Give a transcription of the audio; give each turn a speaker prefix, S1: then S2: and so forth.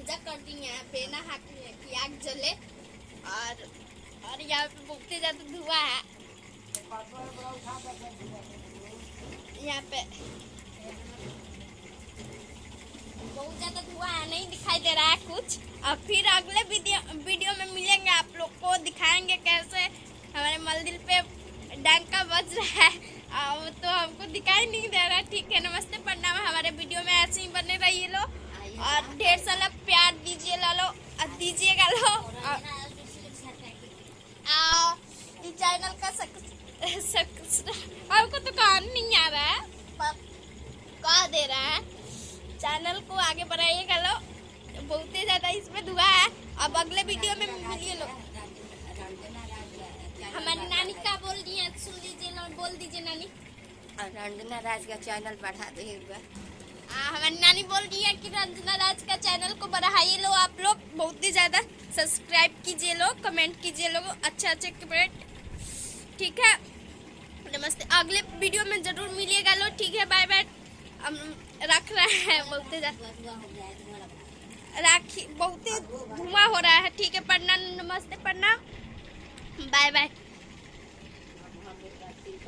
S1: पूजा कर दी यहाँ पे ना, की आग जले और यहाँ पे बहुत ज्यादा धुआं है। यहाँ पे बहुत ज्यादा धुआं है, नहीं दिखाई दे रहा है कुछ। और फिर अगले वीडियो में मिलेंगे, आप लोग को दिखाएंगे कैसे हमारे मंदिर पे डंका बज रहा है। अब तो हमको दिखाई नहीं दे रहा। ठीक है, नमस्ते प्रणाम। हमारे वीडियो में ऐसे ही बने रहिए लो और ढेर सारा प्यार दीजिए लो और दीजिएगा लो। इस चैनल का आपको तो कहा नहीं आ रहा है, कह दे रहा है। चैनल को आगे बढ़ाइएगा लो, बहुत ही ज्यादा इसमें धुआं है। अब अगले वीडियो में मिलिए लो। हमारी नानी क्या बोल रही है, सुन लीजिए लो, बोल दीजिए नानी।
S2: रंजना राज का चैनल बढ़ा देगा।
S1: हमारी नानी बोल रही है कि रंजना राज का चैनल को बढ़ाइए लो आप लोग, बहुत ही ज्यादा। सब्सक्राइब कीजिए लो, कमेंट कीजिए लोग, अच्छे कमेंट। ठीक है, नमस्ते। अगले वीडियो में जरूर मिलिएगा लो। ठीक है, बाय बाय। हम रख रहे हैं, बहुत राखी, बहुत धुआं हो रहा है। ठीक है, प्रणाम, नमस्ते, प्रणाम, बाय बाय।